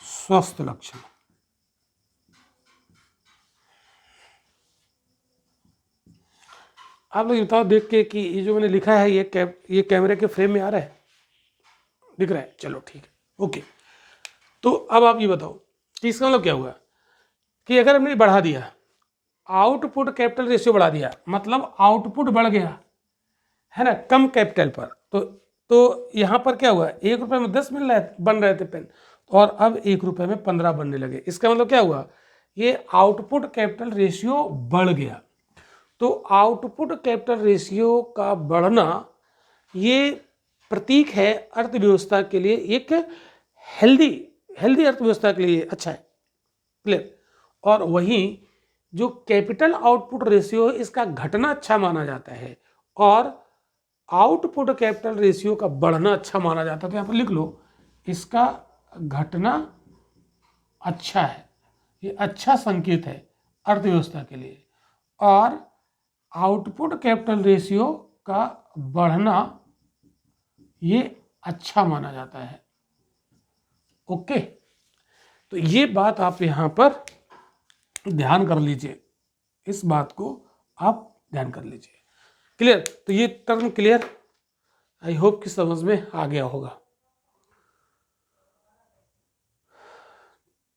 स्वस्थ लक्षण। आप लोग बताओ देख के कि ये जो मैंने लिखा है ये कैमरे के फ्रेम में आ रहा है, दिख रहा है, चलो ठीक है, ओके। तो अब आप ये बताओ कि इसका मतलब क्या हुआ कि अगर हमने बढ़ा दिया आउटपुट कैपिटल रेशियो बढ़ा दिया, मतलब आउटपुट बढ़ गया, है ना, कम कैपिटल पर। तो यहाँ पर क्या हुआ, 1 रुपये में 10 बन रहे थे पेन, और अब 1 रुपये में 15 बनने लगे। इसका मतलब क्या हुआ, ये आउटपुट कैपिटल रेशियो बढ़ गया। तो आउटपुट कैपिटल रेशियो का बढ़ना ये प्रतीक है अर्थव्यवस्था के लिए, एक हेल्दी अर्थव्यवस्था के लिए अच्छा है, क्लियर। और वहीं जो कैपिटल आउटपुट रेशियो है इसका घटना अच्छा माना जाता है, और आउटपुट कैपिटल रेशियो का बढ़ना अच्छा माना जाता है। तो यहाँ पर लिख लो, इसका घटना अच्छा है, ये अच्छा संकेत है अर्थव्यवस्था के लिए, और आउटपुट कैपिटल रेशियो का बढ़ना ये अच्छा माना जाता है। ओके, तो ये बात आप यहाँ पर ध्यान कर लीजिए, इस बात को आप ध्यान कर लीजिए, क्लियर। तो ये टर्म क्लियर, आई होप कि समझ में आ गया होगा।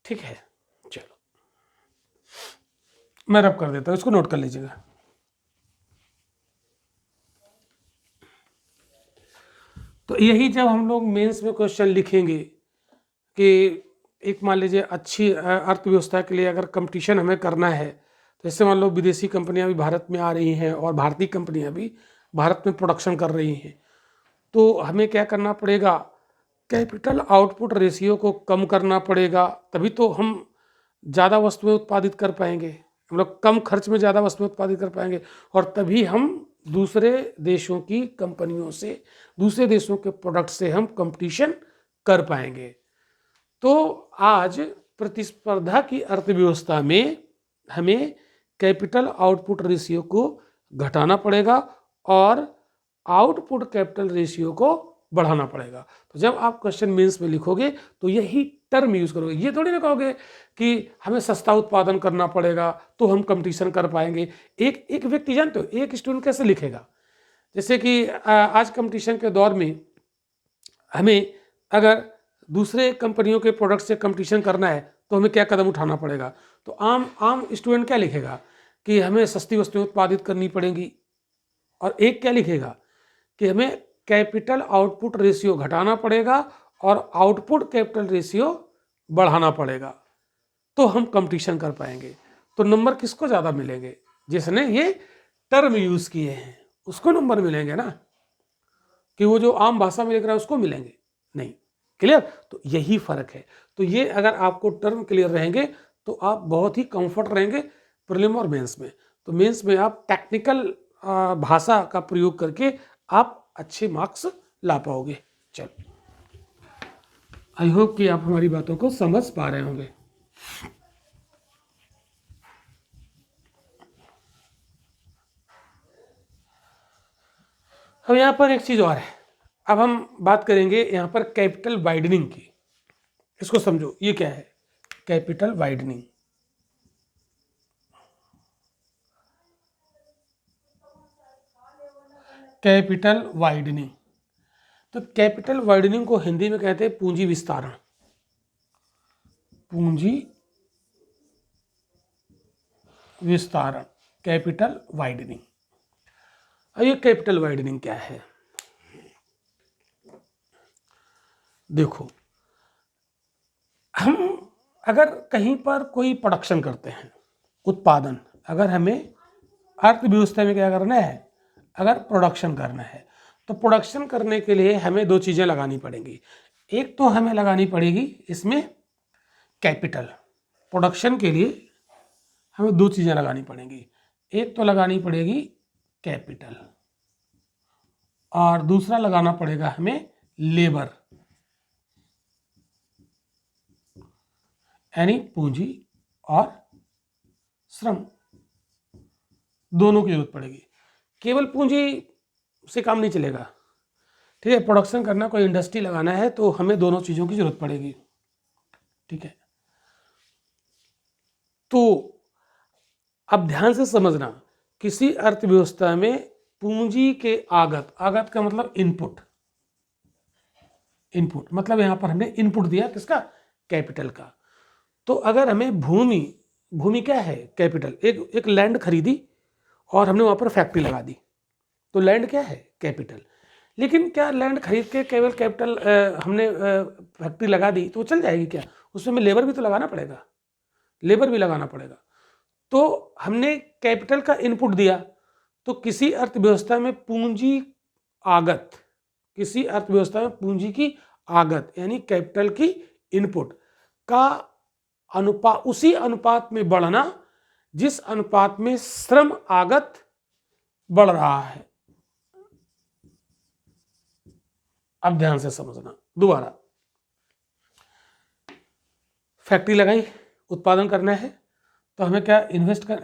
ठीक है, चलो मैं रब कर देता हूँ, इसको नोट कर लीजिएगा। तो यही जब हम लोग मेंस में क्वेश्चन लिखेंगे कि एक मान लीजिए अच्छी अर्थव्यवस्था के लिए अगर कंपटीशन हमें करना है, तो जैसे मान लो विदेशी कंपनियां भी भारत में आ रही हैं और भारतीय कंपनियां भी भारत में प्रोडक्शन कर रही हैं, तो हमें क्या करना पड़ेगा, कैपिटल आउटपुट रेशियो को कम करना पड़ेगा, तभी तो हम ज़्यादा वस्तुएं उत्पादित कर पाएंगे, हम लोग कम खर्च में ज़्यादा वस्तुएं उत्पादित कर पाएंगे, और तभी हम दूसरे देशों की कंपनियों से, दूसरे देशों के प्रोडक्ट से हम कंपटीशन कर पाएंगे। तो आज प्रतिस्पर्धा की अर्थव्यवस्था में हमें कैपिटल आउटपुट रेशियो को घटाना पड़ेगा और आउटपुट कैपिटल रेशियो को बढ़ाना पड़ेगा। तो जब आप क्वेश्चन मीन्स में लिखोगे तो यही टर्म यूज करोगे, ये थोड़ी ना कहोगे कि हमें सस्ता उत्पादन करना पड़ेगा तो हम कंपटीशन कर पाएंगे। एक व्यक्ति जानते हो, एक स्टूडेंट कैसे लिखेगा, जैसे कि आज कंपटीशन के दौर में हमें अगर दूसरे कंपनियों के प्रोडक्ट से कंपटीशन करना है तो हमें क्या कदम उठाना पड़ेगा। तो आम स्टूडेंट क्या लिखेगा कि हमें सस्ती वस्तुएं उत्पादित करनी पड़ेंगी, और एक क्या लिखेगा कि हमें कैपिटल आउटपुट रेशियो घटाना पड़ेगा और आउटपुट कैपिटल रेशियो बढ़ाना पड़ेगा, तो हम कंपटीशन कर पाएंगे। तो नंबर किसको ज़्यादा मिलेंगे, जिसने ये टर्म यूज़ किए हैं उसको नंबर मिलेंगे ना, कि वो जो आम भाषा में लिख रहा है उसको मिलेंगे नहीं। क्लियर, तो यही फर्क है। तो ये अगर आपको टर्म क्लियर रहेंगे तो आप बहुत ही कंफर्ट रहेंगे प्रीलिम और मेंस में। तो मेंस में आप टेक्निकल भाषा का प्रयोग करके आप अच्छे मार्क्स ला पाओगे। चलो, आई होप कि आप हमारी बातों को समझ पा रहे होंगे। अब यहाँ पर एक चीज़ और है, अब हम बात करेंगे यहाँ पर कैपिटल वाइडनिंग की। इसको समझो, ये क्या है, कैपिटल वाइडनिंग। कैपिटल वाइडनिंग, तो कैपिटल वाइडनिंग को हिंदी में कहते हैं पूंजी विस्तारण। पूंजी विस्तारण, कैपिटल वाइडनिंग। अब ये कैपिटल वाइडनिंग क्या है, देखो, हम अगर कहीं पर कोई प्रोडक्शन करते हैं, उत्पादन, अगर हमें अर्थव्यवस्था में क्या करना है, अगर प्रोडक्शन करना है, तो प्रोडक्शन करने के लिए हमें दो चीज़ें लगानी पड़ेंगी। एक तो हमें लगानी पड़ेगी इसमें कैपिटल, प्रोडक्शन के लिए हमें दो चीज़ें लगानी पड़ेंगी, एक तो लगानी पड़ेगी कैपिटल और दूसरा लगाना पड़ेगा हमें लेबर, यानी पूंजी और श्रम, दोनों की जरूरत पड़ेगी। केवल पूंजी से काम नहीं चलेगा, ठीक है। प्रोडक्शन करना, कोई इंडस्ट्री लगाना है तो हमें दोनों चीज़ों की जरूरत पड़ेगी, ठीक है। तो अब ध्यान से समझना, किसी अर्थव्यवस्था में पूंजी के आगत का मतलब इनपुट मतलब यहां पर हमने इनपुट दिया किसका, कैपिटल का। तो अगर हमें भूमि भूमि क्या है? कैपिटल। एक लैंड खरीदी और हमने वहाँ पर फैक्ट्री लगा दी, तो लैंड क्या है? कैपिटल। लेकिन क्या लैंड खरीद के केवल कैपिटल हमने फैक्ट्री लगा दी तो वो चल जाएगी क्या? उसमें हमें लेबर भी तो लगाना पड़ेगा, लेबर भी लगाना पड़ेगा। तो हमने कैपिटल का इनपुट दिया, तो किसी अर्थव्यवस्था में पूंजी आगत, किसी अर्थव्यवस्था में पूंजी की आगत यानी कैपिटल की इनपुट का अनुपात, उसी अनुपात में बढ़ना जिस अनुपात में श्रम आगत बढ़ रहा है। अब ध्यान से समझना दोबारा। फैक्ट्री लगाई, उत्पादन करना है, तो हमें क्या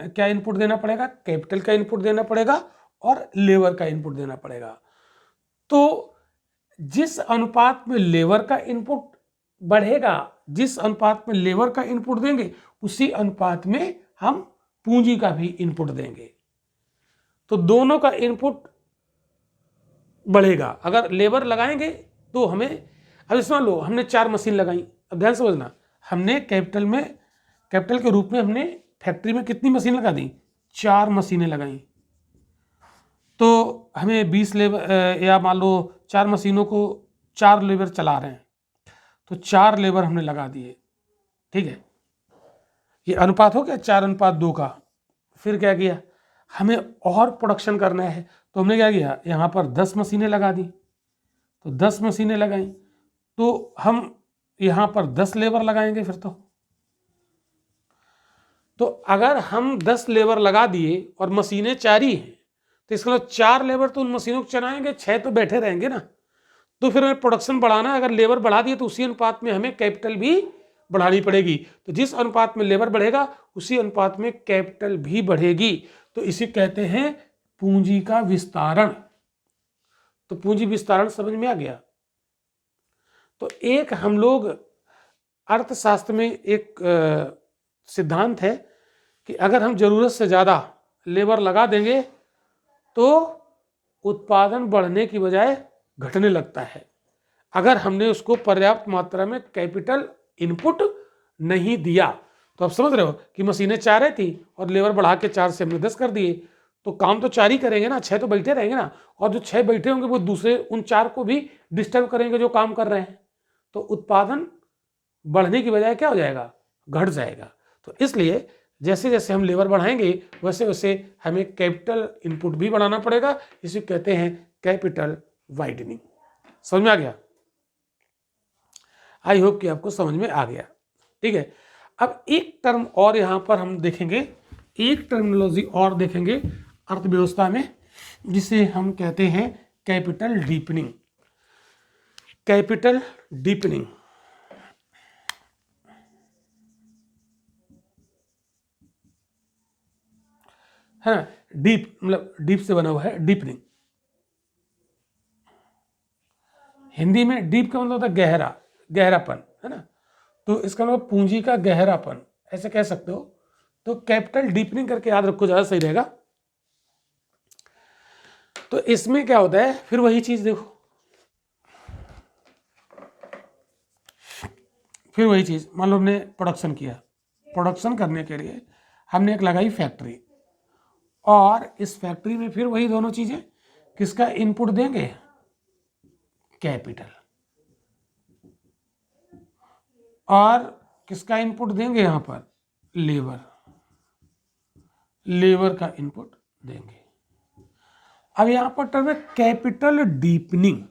क्या इनपुट देना पड़ेगा? कैपिटल का इनपुट देना पड़ेगा और लेबर का इनपुट देना पड़ेगा। तो जिस अनुपात में लेबर का इनपुट बढ़ेगा, जिस अनुपात में लेबर का इनपुट देंगे, उसी अनुपात में हम पूंजी का भी इनपुट देंगे। तो दोनों का इनपुट बढ़ेगा। अगर लेबर लगाएंगे तो हमें, अब इसमें लो हमने 4 मशीन लगाई, अब ध्यान समझना, हमने कैपिटल के रूप में हमने फैक्ट्री में कितनी मशीन लगा दी? 4 मशीनें लगाई। तो हमें 20 लेबर, या मान लो 4 मशीनों को 4 लेबर चला रहे हैं, तो 4 लेबर हमने लगा दिए, ठीक है। ये अनुपात हो गया 4:2 का। फिर क्या किया? हमें और प्रोडक्शन करना है, तो हमने क्या किया? यहाँ पर 10 मशीनें लगा दी। तो 10 मशीनें लगाई, तो हम यहाँ पर 10 लेबर लगाएंगे फिर तो अगर हम 10 लेबर लगा दिए और मशीनें 4 ही हैं, तो इसका मतलब 4 लेबर तो उन मशीनों को चलाएंगे, 6 तो बैठे रहेंगे ना। तो फिर हमें प्रोडक्शन बढ़ाना है, अगर लेबर बढ़ा दिए तो उसी अनुपात में हमें कैपिटल भी बढ़ानी पड़ेगी। तो जिस अनुपात में लेबर बढ़ेगा उसी अनुपात में कैपिटल भी बढ़ेगी। तो इसे कहते हैं पूंजी का विस्तारण। तो पूंजी विस्तारण समझ में आ गया। तो एक हम लोग अर्थशास्त्र में एक सिद्धांत है कि अगर हम जरूरत से ज़्यादा लेबर लगा देंगे तो उत्पादन बढ़ने की बजाय घटने लगता है, अगर हमने उसको पर्याप्त मात्रा में कैपिटल इनपुट नहीं दिया। तो आप समझ रहे हो कि मशीनें 4 थी और लेबर बढ़ा के 4 से हमने 10 कर दिए, तो काम तो 4 ही करेंगे ना, 6 तो बैठे रहेंगे ना, और जो 6 बैठे होंगे वो दूसरे उन 4 को भी डिस्टर्ब करेंगे जो काम कर रहे हैं। तो उत्पादन बढ़ने की बजाय क्या हो जाएगा? घट जाएगा। तो इसलिए जैसे जैसे हम लेबर बढ़ाएंगे वैसे वैसे हमें कैपिटल इनपुट भी बढ़ाना पड़ेगा। इसे कहते हैं कैपिटल वाइडनिंग। समझ में आ गया? आई होप कि आपको समझ में आ गया, ठीक है। अब एक टर्म और यहां पर हम देखेंगे, एक टर्मिनोलॉजी और देखेंगे अर्थव्यवस्था में, जिसे हम कहते हैं कैपिटल डीपनिंग। कैपिटल डीपनिंग है ना, डीप मतलब डीप से बना हुआ है, डीपनिंग। हिंदी में डीप का मतलब होता है गहरा, गहरापन, है ना। तो इसका मतलब पूंजी का गहरापन, ऐसे कह सकते हो। तो कैपिटल डीपनिंग करके याद रखो, ज्यादा सही रहेगा। तो इसमें क्या होता है, फिर वही चीज देखो, फिर वही चीज, मान लो हमने प्रोडक्शन किया, प्रोडक्शन करने के लिए हमने एक लगाई फैक्ट्री, और इस फैक्ट्री में फिर वही दोनों चीजें, किसका इनपुट देंगे? कैपिटल। और किसका इनपुट देंगे? यहां पर लेबर, लेबर का इनपुट देंगे। अब यहां पर टर्म है कैपिटल डीपनिंग,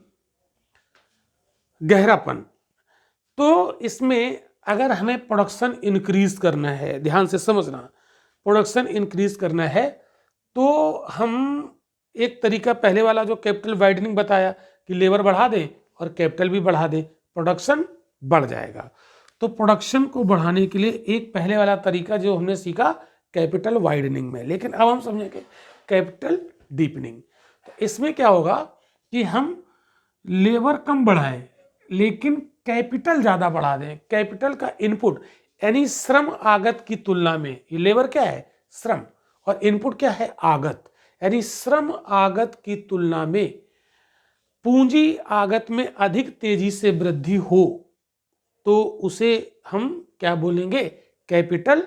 गहरापन। तो इसमें अगर हमें प्रोडक्शन इंक्रीज करना है, ध्यान से समझना, प्रोडक्शन इंक्रीज करना है, तो हम एक तरीका पहले वाला जो कैपिटल वाइडनिंग बताया कि लेबर बढ़ा दें और कैपिटल भी बढ़ा दें, प्रोडक्शन बढ़ जाएगा। तो प्रोडक्शन को बढ़ाने के लिए एक पहले वाला तरीका जो हमने सीखा कैपिटल वाइडनिंग में, लेकिन अब हम समझेंगे कैपिटल डीपनिंग। तो इसमें क्या होगा कि हम लेबर कम बढ़ाएं लेकिन कैपिटल ज्यादा बढ़ा दें। कैपिटल का इनपुट यानी श्रम आगत की तुलना में, ये लेबर क्या है? श्रम, और इनपुट क्या है? आगत। यानी श्रम आगत की तुलना में पूंजी आगत में अधिक तेजी से वृद्धि हो तो उसे हम क्या बोलेंगे? Capital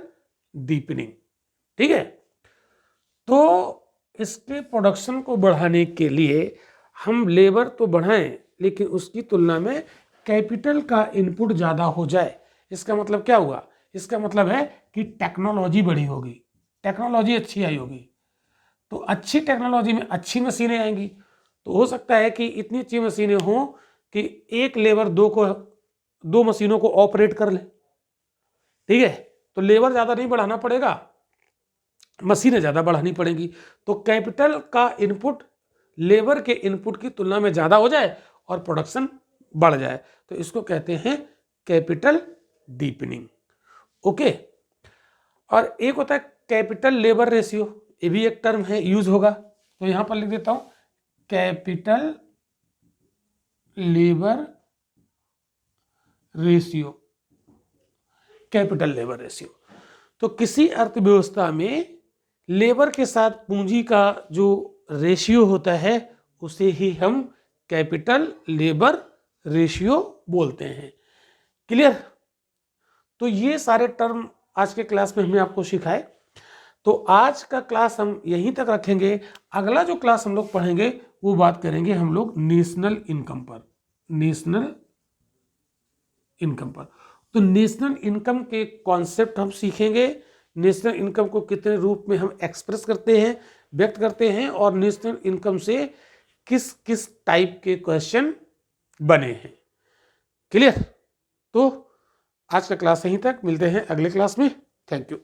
deepening. ठीक है, तो इसके प्रोडक्शन को बढ़ाने के लिए हम लेबर तो बढ़ाएं, लेकिन उसकी तुलना में कैपिटल का इनपुट ज़्यादा हो जाए। इसका मतलब क्या हुआ? इसका मतलब है कि टेक्नोलॉजी बढ़ी होगी, टेक्नोलॉजी अच्छी आई होगी। तो अच्छी टेक्नोलॉजी में अच्छी मशीनें आएंगी। तो हो सकता है कि इतनी अच्छी मशीनें हों कि एक लेबर दो मशीनों को ऑपरेट कर ले। ठीक है, तो लेबर ज़्यादा नहीं बढ़ाना पड़ेगा, मशीनें ज़्यादा बढ़ानी पड़ेंगी। तो कैपिटल का इनपुट लेबर के इनपुट की तुलना में ज़्यादा हो जाए और प्रोडक्शन बढ़ जाए, तो इसको कहते हैं कैपिटल डीपनिंग। ओके, और एक होता है कैपिटल लेबर रेशियो, ये भी एक टर्म है, यूज होगा। तो यहां पर लिख देता हूं capital labour ratio, capital labour ratio. तो किसी अर्थव्यवस्था में लेबर के साथ पूंजी का जो रेशियो होता है उसे ही हम कैपिटल लेबर रेशियो बोलते हैं। क्लियर? तो ये सारे टर्म आज के क्लास में हमने आपको सिखाए। तो आज का क्लास हम यहीं तक रखेंगे। अगला जो क्लास हम लोग पढ़ेंगे वो बात करेंगे हम लोग नेशनल इनकम पर। नेशनल इनकम पर, तो नेशनल इनकम के कॉन्सेप्ट हम सीखेंगे। नेशनल इनकम को कितने रूप में हम एक्सप्रेस करते हैं, व्यक्त करते हैं, और नेशनल इनकम से किस किस टाइप के क्वेश्चन बने हैं। क्लियर? तो आज का क्लास यहीं तक, मिलते हैं अगले क्लास में। Thank you.